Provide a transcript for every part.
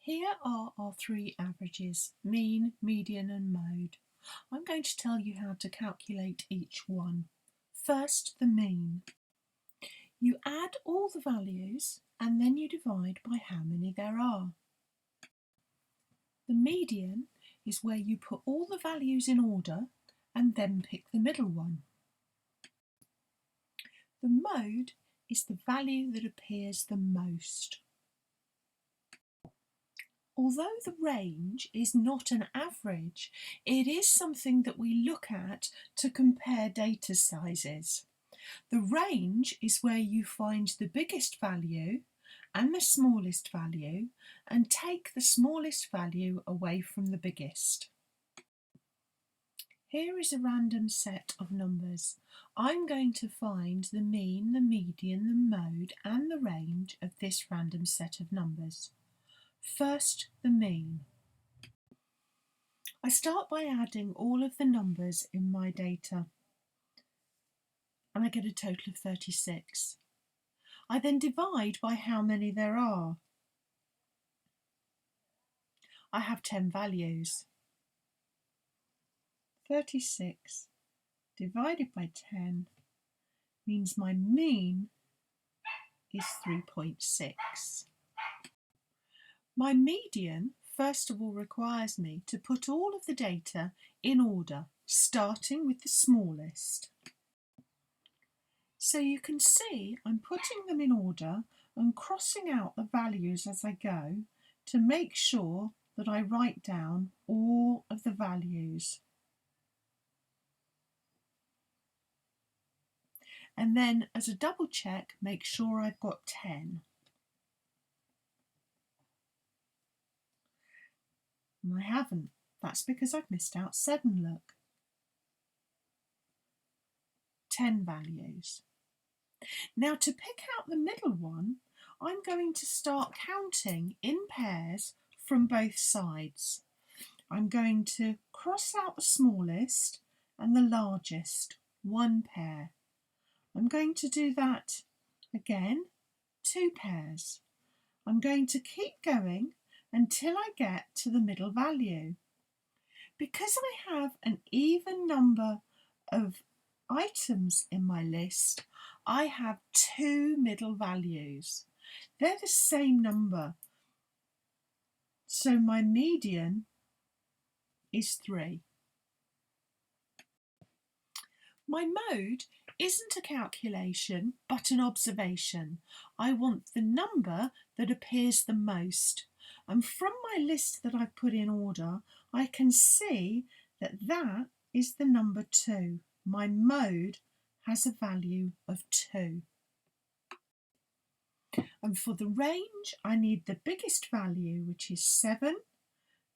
Here are our three averages, mean, median and mode. I'm going to tell you how to calculate each one. First, the mean. You add all the values and then you divide by how many there are. The median is where you put all the values in order and then pick the middle one. The mode is the value that appears the most. Although the range is not an average, it is something that we look at to compare data sizes. The range is where you find the biggest value and the smallest value and take the smallest value away from the biggest. Here is a random set of numbers. I'm going to find the mean, the median, the mode and the range of this random set of numbers. First, the mean. I start by adding all of the numbers in my data and I get a total of 36. I then divide by how many there are. I have 10 values. 36 divided by 10 means my mean is 3.6. My median first of all requires me to put all of the data in order, starting with the smallest. So you can see I'm putting them in order and crossing out the values as I go to make sure that I write down all of the values. And then as a double check, make sure I've got 10. And I haven't. That's because I've missed out 7, look. 10 values. Now to pick out the middle one, I'm going to start counting in pairs from both sides. I'm going to cross out the smallest and the largest, 1 pair. I'm going to do that again, 2 pairs. I'm going to keep going until I get to the middle value. Because I have an even number of items in my list, I have 2 middle values. They're the same number. So my median is 3. My mode isn't a calculation but an observation. I want the number that appears the most. And from my list that I've put in order, I can see that that is the number 2. My mode has a value of 2. And for the range, I need the biggest value, which is 7,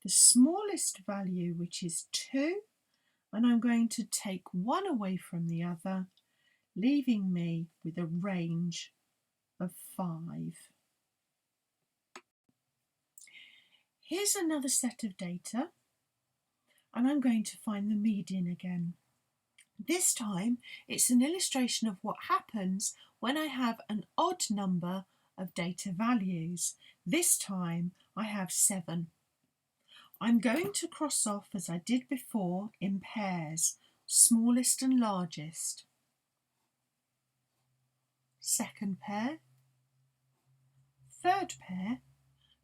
the smallest value, which is 2, and I'm going to take 1 away from the other, leaving me with a range of 5. Here's another set of data, and I'm going to find the median again. This time it's an illustration of what happens when I have an odd number of data values. This time I have 7. I'm going to cross off as I did before in pairs, smallest and largest. Second pair, third pair,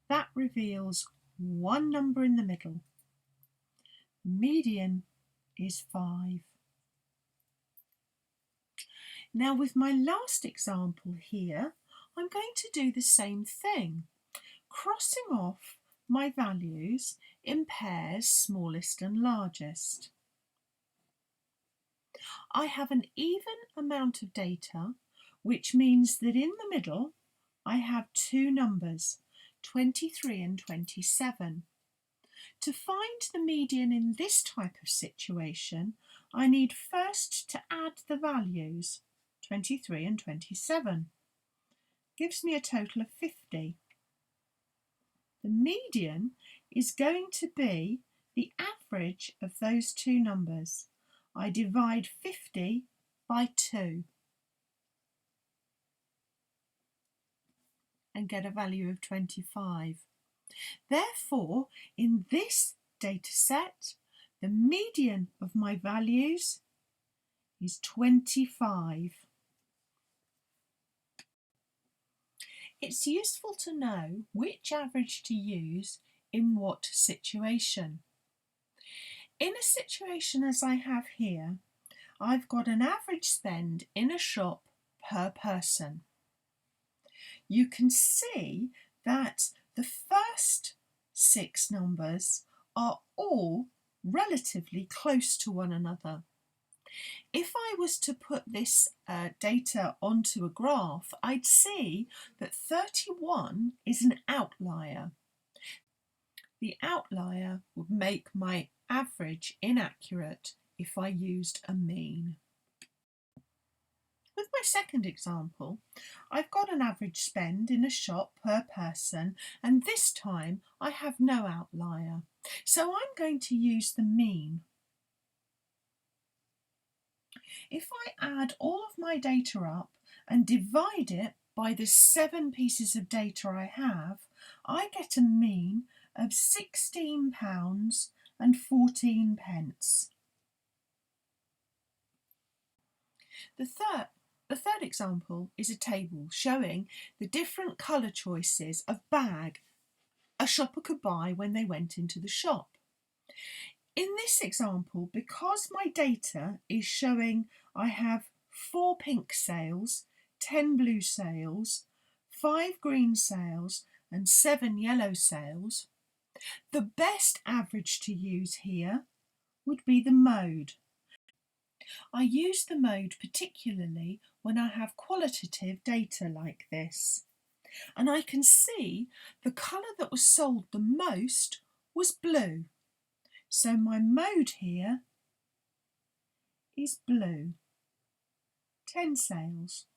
that reveals 1 number in the middle. The median is 5. Now with my last example here, I'm going to do the same thing, crossing off my values in pairs, smallest and largest. I have an even amount of data, which means that in the middle I have 2 numbers, 23 and 27. To find the median in this type of situation, I need first to add the values, 23 and 27. Gives me a total of 50. The median is going to be the average of those 2 numbers. I divide 50 by 2 and get a value of 25. Therefore, in this data set, the median of my values is 25. It's useful to know which average to use in what situation. In a situation as I have here, I've got an average spend in a shop per person. You can see that the first 6 numbers are all relatively close to one another. If I was to put this data onto a graph, I'd see that 31 is an outlier. The outlier would make my average inaccurate if I used a mean. With my second example, I've got an average spend in a shop per person, and this time I have no outlier. So I'm going to use the mean. If I add all of my data up and divide it by the 7 pieces of data I have, I get a mean of £16.14. The third example is a table showing the different colour choices of bag a shopper could buy when they went into the shop. In this example, because my data is showing I have 4 pink sales, 10 blue sales, 5 green sales and 7 yellow sales, the best average to use here would be the mode. I use the mode particularly when I have qualitative data like this. And I can see the colour that was sold the most was blue. So my mode here is blue. 10 sales.